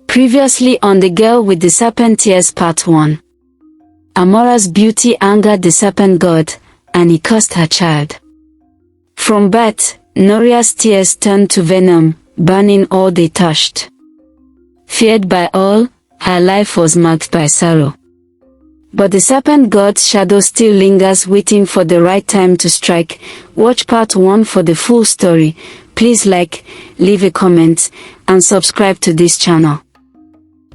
Previously on The Girl with the Serpent Tears Part 1. Amora's beauty angered the serpent god, and he cursed her child. From birth, Noria's tears turned to venom, burning all they touched. Feared by all, her life was marked by sorrow. But the serpent god's shadow still lingers, waiting for the right time to strike. Watch Part 1 for the full story. Please like, leave a comment, and subscribe to this channel.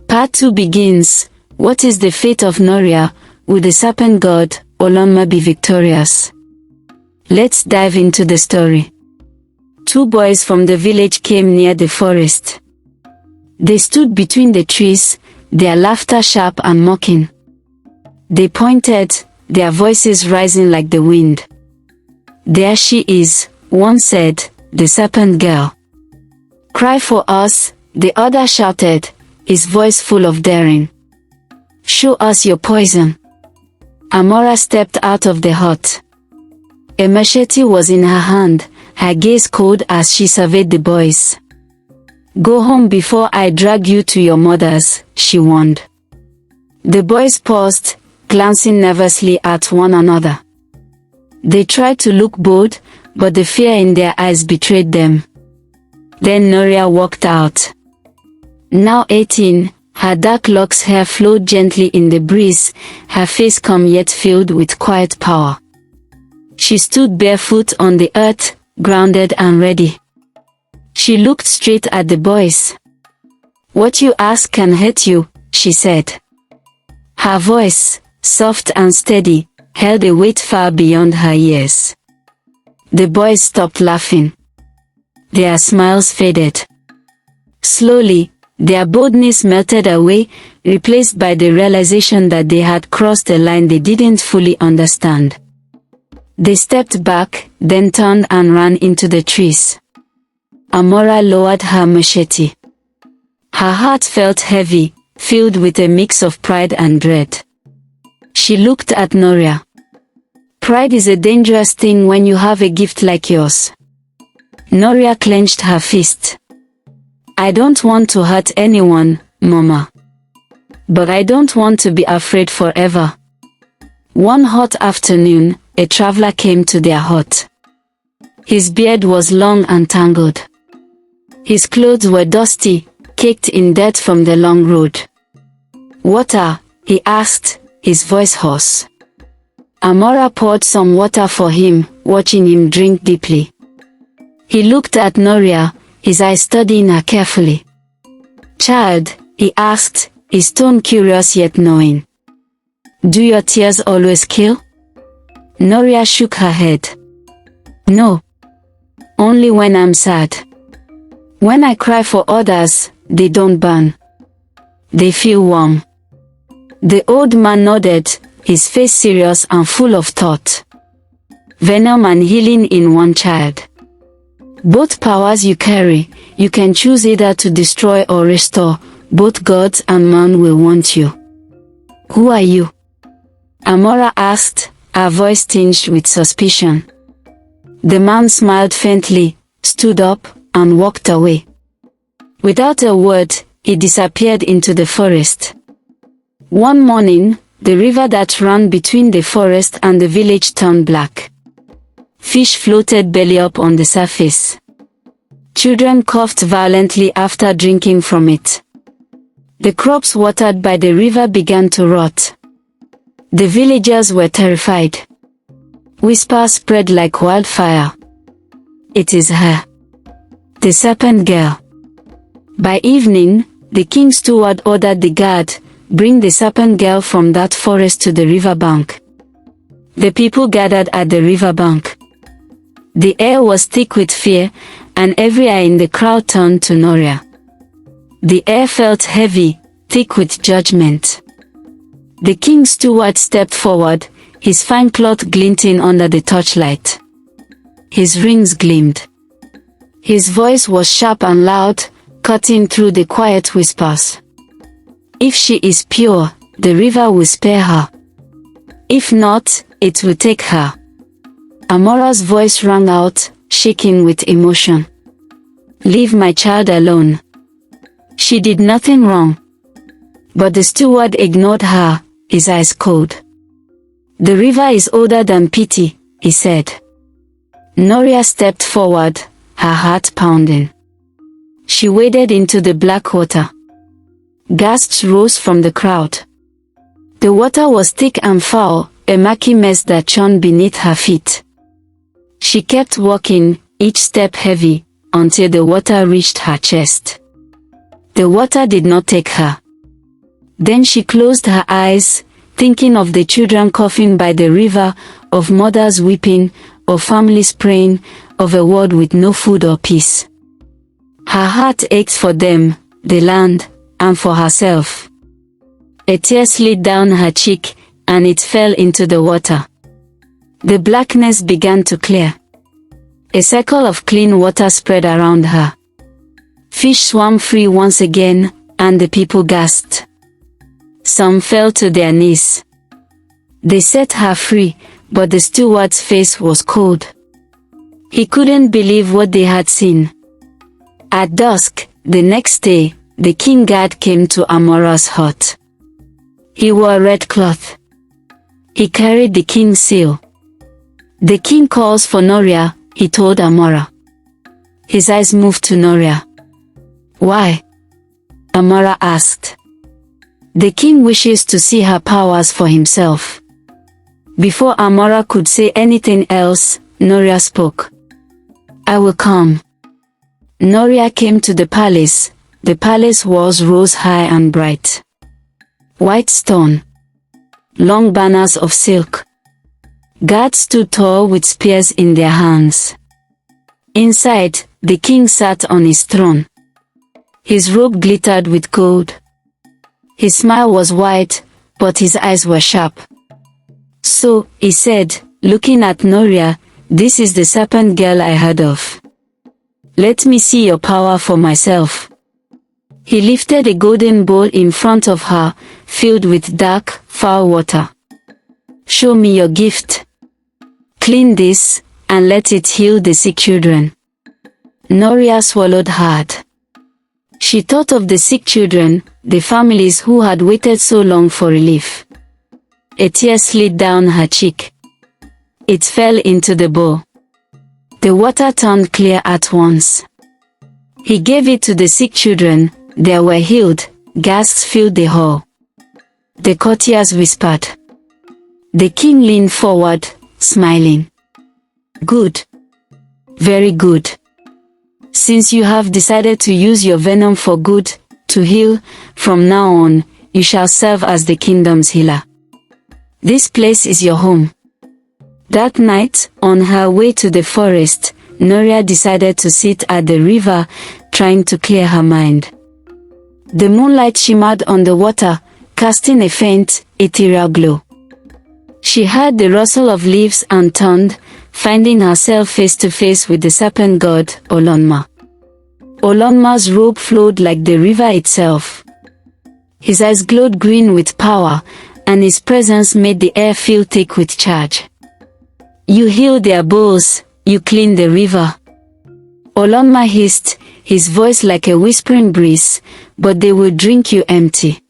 Part 2 begins. What is the fate of Noria? Will the serpent god, Olunma, be victorious? Let's dive into the story. Two boys from the village came near the forest. They stood between the trees, their laughter sharp and mocking. They pointed, their voices rising like the wind. "There she is," one said, "the serpent girl." "Cry for us," the other shouted, his voice full of daring. "Show us your poison." Amora stepped out of the hut. A machete was in her hand, her gaze cold as she surveyed the boys. "Go home before I drag you to your mothers," she warned. The boys paused, glancing nervously at one another. They tried to look bold, but the fear in their eyes betrayed them. Then Noria walked out. Now 18, her dark locks hair flowed gently in the breeze, her face calm yet filled with quiet power. She stood barefoot on the earth, grounded and ready. She looked straight at the boys. "What you ask can hurt you," she said. Her voice, soft and steady, held a weight far beyond her years. The boys stopped laughing. Their smiles faded. Slowly, their boldness melted away, replaced by the realization that they had crossed a line they didn't fully understand. They stepped back, then turned and ran into the trees. Amora lowered her machete. Her heart felt heavy, filled with a mix of pride and dread. She looked at Noria. "Pride is a dangerous thing when you have a gift like yours." Noria clenched her fist. "I don't want to hurt anyone, Mama. But I don't want to be afraid forever." One hot afternoon, a traveler came to their hut. His beard was long and tangled. His clothes were dusty, caked in dirt from the long road. "Water?" he asked, his voice hoarse. Amora poured some water for him, watching him drink deeply. He looked at Noria, his eyes studying her carefully. "Child," he asked, his tone curious yet knowing, "do your tears always kill?" Noria shook her head. "No. Only when I'm sad. When I cry for others, they don't burn. They feel warm." The old man nodded, his face serious and full of thought. "Venom and healing in one child. Both powers you carry, you can choose either to destroy or restore. Both gods and man will want you. Who are you?" Amora asked, her voice tinged with suspicion. The man smiled faintly, stood up, and walked away. Without a word, he disappeared into the forest. One morning, the river that ran between the forest and the village turned black. Fish floated belly up on the surface. Children coughed violently after drinking from it. The crops watered by the river began to rot. The villagers were terrified. Whispers spread like wildfire. "It is her. The serpent girl." By evening, the king's steward ordered the guard, "Bring the serpent girl from that forest to the riverbank." The people gathered at the riverbank. The air was thick with fear, and every eye in the crowd turned to Noria. The air felt heavy, thick with judgment. The king's steward stepped forward, his fine cloth glinting under the torchlight. His rings gleamed. His voice was sharp and loud, cutting through the quiet whispers. "If she is pure, the river will spare her. If not, it will take her." Amora's voice rang out, shaking with emotion. "Leave my child alone. She did nothing wrong. But the steward ignored her, his eyes cold. "The river is older than pity," he said. Noria stepped forward, her heart pounding. She waded into the black water. Gasps rose from the crowd. The water was thick and foul, a murky mess that shone beneath her feet. She kept walking, each step heavy, until the water reached her chest. The water did not take her. Then she closed her eyes, thinking of the children coughing by the river, of mothers weeping, of families praying, of a world with no food or peace. Her heart ached for them, the land, and for herself. A tear slid down her cheek, and it fell into the water. The blackness began to clear. A circle of clean water spread around her. Fish swam free once again, and the people gasped. Some fell to their knees. They set her free, but the steward's face was cold. He couldn't believe what they had seen. At dusk, the next day, the king guard came to Amora's hut. He wore a red cloth. He carried the king's seal. "The king calls for Noria," he told Amora. His eyes moved to Noria. "Why?" Amora asked. "The king wishes to see her powers for himself." Before Amora could say anything else, Noria spoke. "I will come." Noria came to the palace. The palace walls rose high and bright. White stone. Long banners of silk. Guards stood tall with spears in their hands. Inside, the king sat on his throne. His robe glittered with gold. His smile was wide, but his eyes were sharp. "So," he said, looking at Noria, "this is the serpent girl I heard of. Let me see your power for myself." He lifted a golden bowl in front of her, filled with dark, foul water. "Show me your gift. Clean this, and let it heal the sick children." Noria swallowed hard. She thought of the sick children, the families who had waited so long for relief. A tear slid down her cheek. It fell into the bowl. The water turned clear at once. He gave it to the sick children. They were healed. Gasps filled the hall. The courtiers whispered. The king leaned forward, smiling. "Good. Very good. Since you have decided to use your venom for good, to heal, from now on, you shall serve as the kingdom's healer. This place is your home." That night, on her way to the forest, Noria decided to sit at the river, trying to clear her mind. The moonlight shimmered on the water, casting a faint, ethereal glow. She heard the rustle of leaves and turned, finding herself face to face with the serpent god, Olunma. Olunma's robe flowed like the river itself. His eyes glowed green with power, and his presence made the air feel thick with charge. "You heal their bows, you clean the river." Olunma hissed, his voice like a whispering breeze, "but they will drink you empty.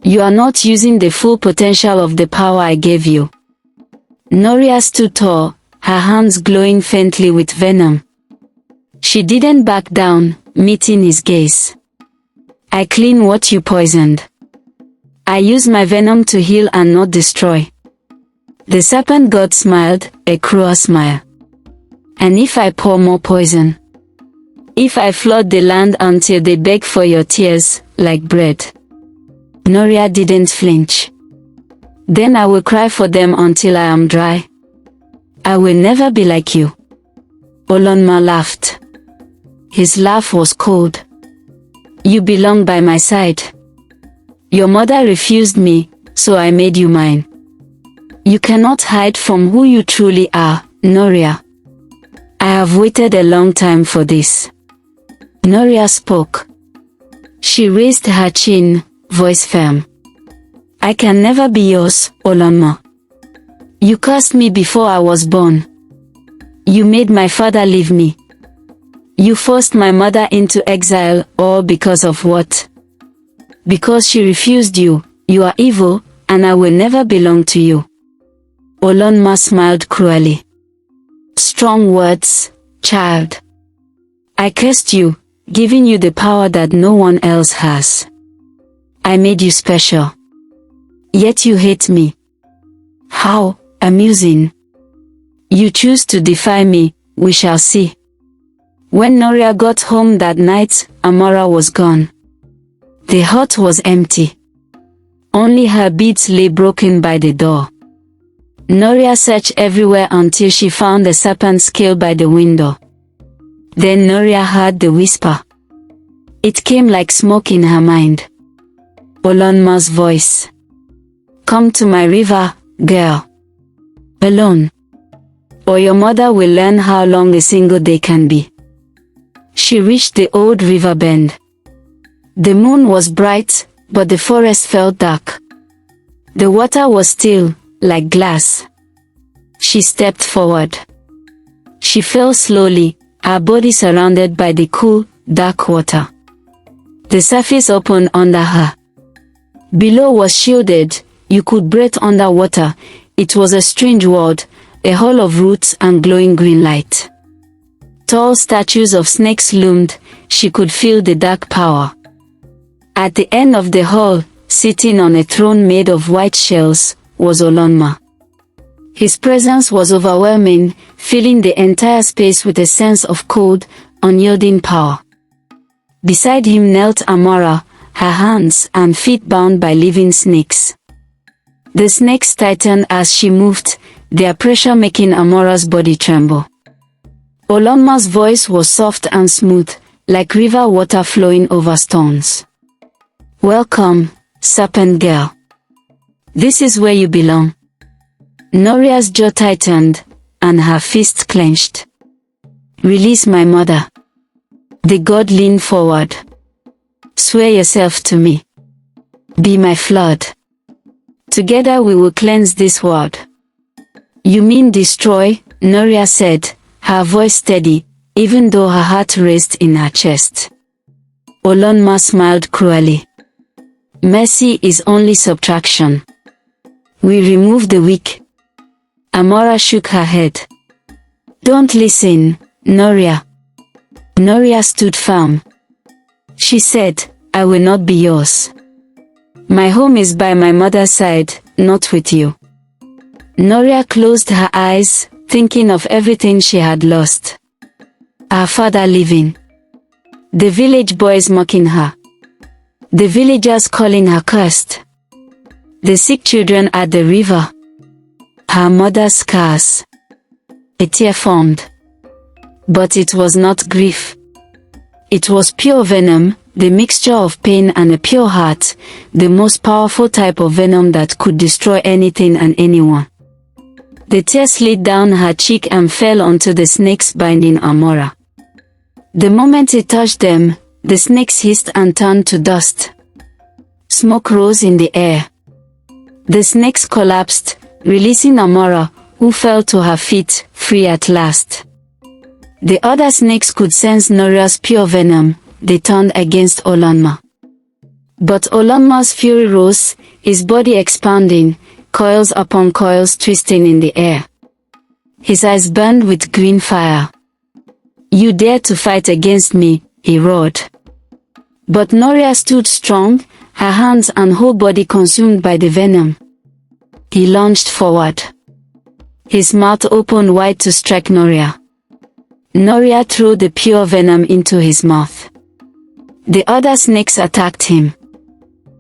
You are not using the full potential of the power I gave you." Noria stood tall, her hands glowing faintly with venom. She didn't back down, meeting his gaze. "I clean what you poisoned. I use my venom to heal and not destroy." The serpent god smiled, a cruel smile. "And if I pour more poison? If I flood the land until they beg for your tears, like bread?" Noria didn't flinch. "Then I will cry for them until I am dry. I will never be like you." Olunma laughed. His laugh was cold. "You belong by my side. Your mother refused me, so I made you mine. You cannot hide from who you truly are, Noria. I have waited a long time for this." Noria spoke. She raised her chin, voice firm. "I can never be yours, Olunma. You cursed me before I was born. You made my father leave me. You forced my mother into exile, all because of what? Because she refused you. You are evil, and I will never belong to you. Olunma smiled cruelly. Strong words, child. I cursed you, giving you the power that no one else has. I made you special. Yet you hate me. How amusing. You choose to defy me, we shall see. When Noria got home that night, Amora was gone. The hut was empty. Only her beads lay broken by the door. Noria searched everywhere until she found the serpent's scale by the window. Then Noria heard the whisper. It came like smoke in her mind. Olunma's voice. Come to my river, girl. Alone. Or your mother will learn how long a single day can be. She reached the old river bend. The moon was bright, but the forest felt dark. The water was still, like glass. She stepped forward. She fell slowly, her body surrounded by the cool, dark water. The surface opened under her. Below was shielded, you could breathe underwater. It was a strange world, a hall of roots and glowing green light. Tall statues of snakes loomed, she could feel the dark power. At the end of the hall, sitting on a throne made of white shells, was Olunma. His presence was overwhelming, filling the entire space with a sense of cold, unyielding power. Beside him knelt Amora, her hands and feet bound by living snakes. The snakes tightened as she moved, their pressure making Amora's body tremble. Olunma's voice was soft and smooth, like river water flowing over stones. Welcome, Serpent Girl. This is where you belong. Noria's jaw tightened, and her fist clenched. Release my mother. The god leaned forward. Swear yourself to me. Be my flood. Together we will cleanse this world. You mean destroy? Noria said, her voice steady, even though her heart raced in her chest. Olunma smiled cruelly. Mercy is only subtraction. We remove the weak. Amora shook her head. Don't listen, Noria. Noria stood firm. She said, I will not be yours. My home is by my mother's side, not with you. Noria closed her eyes, thinking of everything she had lost. Her father living. The village boys mocking her. The villagers calling her cursed. The sick children at the river. Her mother's scars. A tear formed. But it was not grief. It was pure venom, the mixture of pain and a pure heart, the most powerful type of venom that could destroy anything and anyone. The tear slid down her cheek and fell onto the snakes binding Amora. The moment it touched them, the snakes hissed and turned to dust. Smoke rose in the air. The snakes collapsed, releasing Amora, who fell to her feet, free at last. The other snakes could sense Noria's pure venom. They turned against Olunma. But Olunma's fury rose, his body expanding, coils upon coils twisting in the air. His eyes burned with green fire. You dare to fight against me, he roared. But Noria stood strong, her hands and whole body consumed by the venom. He lunged forward. His mouth opened wide to strike Noria. Noria threw the pure venom into his mouth. The other snakes attacked him.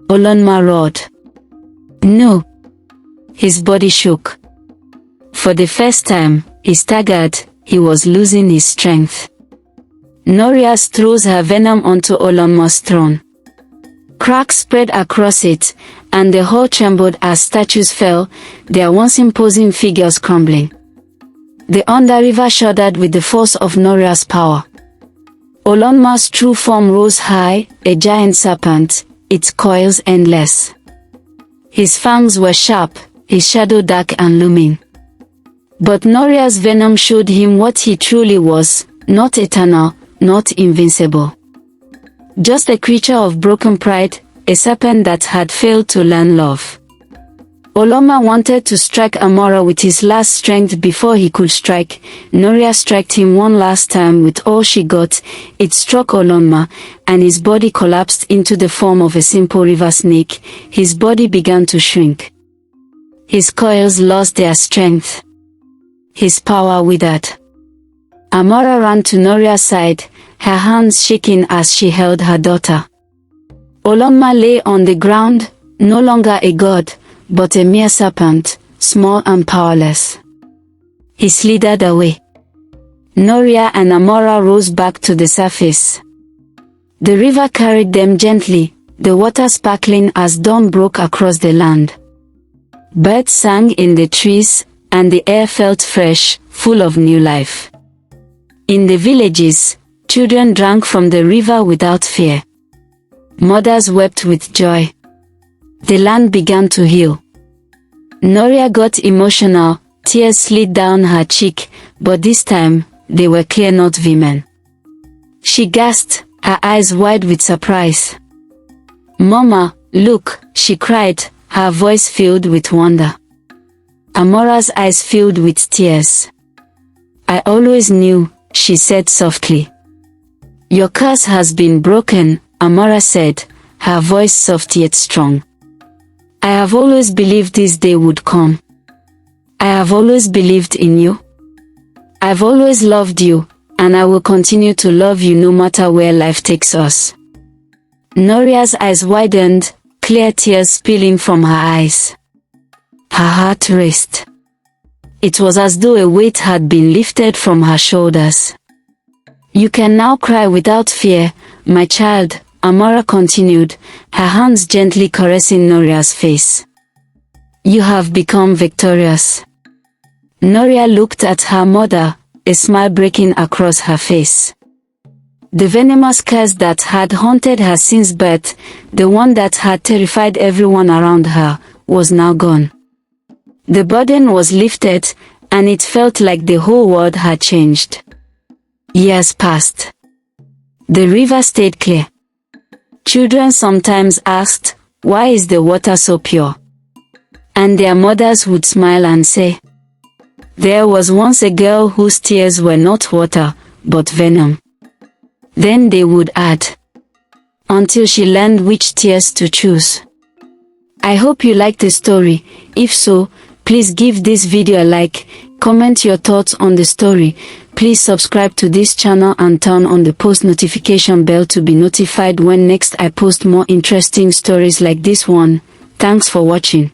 Olunma roared. No. His body shook. For the first time, he staggered, he was losing his strength. Noria throws her venom onto Olunma's throne. Cracks spread across it, and the hall trembled as statues fell, their once imposing figures crumbling. The underriver shuddered with the force of Noria's power. Olunma's true form rose high, a giant serpent, its coils endless. His fangs were sharp, his shadow dark and looming. But Noria's venom showed him what he truly was, not eternal, not invincible. Just a creature of broken pride, a serpent that had failed to learn love. Olunma wanted to strike Amora with his last strength before he could strike. Noria struck him one last time with all she got. It struck Olunma, and his body collapsed into the form of a simple river snake. His body began to shrink. His coils lost their strength. His power withered. Amora ran to Noria's side, her hands shaking as she held her daughter. Olunma lay on the ground, no longer a god, but a mere serpent, small and powerless. He slithered away. Noria and Amora rose back to the surface. The river carried them gently, the water sparkling as dawn broke across the land. Birds sang in the trees, and the air felt fresh, full of new life. In the villages, children drank from the river without fear. Mothers wept with joy. The land began to heal. Noria got emotional, tears slid down her cheek, but this time, they were clear, not vehement. She gasped, her eyes wide with surprise. "Mama, look," she cried, her voice filled with wonder. Amora's eyes filled with tears. "I always knew," she said softly. "Your curse has been broken," Amora said, her voice soft yet strong. "I have always believed this day would come. I have always believed in you. I've always loved you, and I will continue to love you no matter where life takes us." Noria's eyes widened, clear tears spilling from her eyes. Her heart raced. It was as though a weight had been lifted from her shoulders. "You can now cry without fear, my child," Amora continued, her hands gently caressing Noria's face. "You have become victorious." Noria looked at her mother, a smile breaking across her face. The venomous curse that had haunted her since birth, the one that had terrified everyone around her, was now gone. The burden was lifted, and it felt like the whole world had changed. Years passed. The river stayed clear. Children sometimes asked, "Why is the water so pure?" And their mothers would smile and say, "There was once a girl whose tears were not water, but venom." Then they would add, "Until she learned which tears to choose." I hope you liked the story. If so, please give this video a like, comment your thoughts on the story. Please subscribe to this channel and turn on the post notification bell to be notified when next I post more interesting stories like this one. Thanks for watching.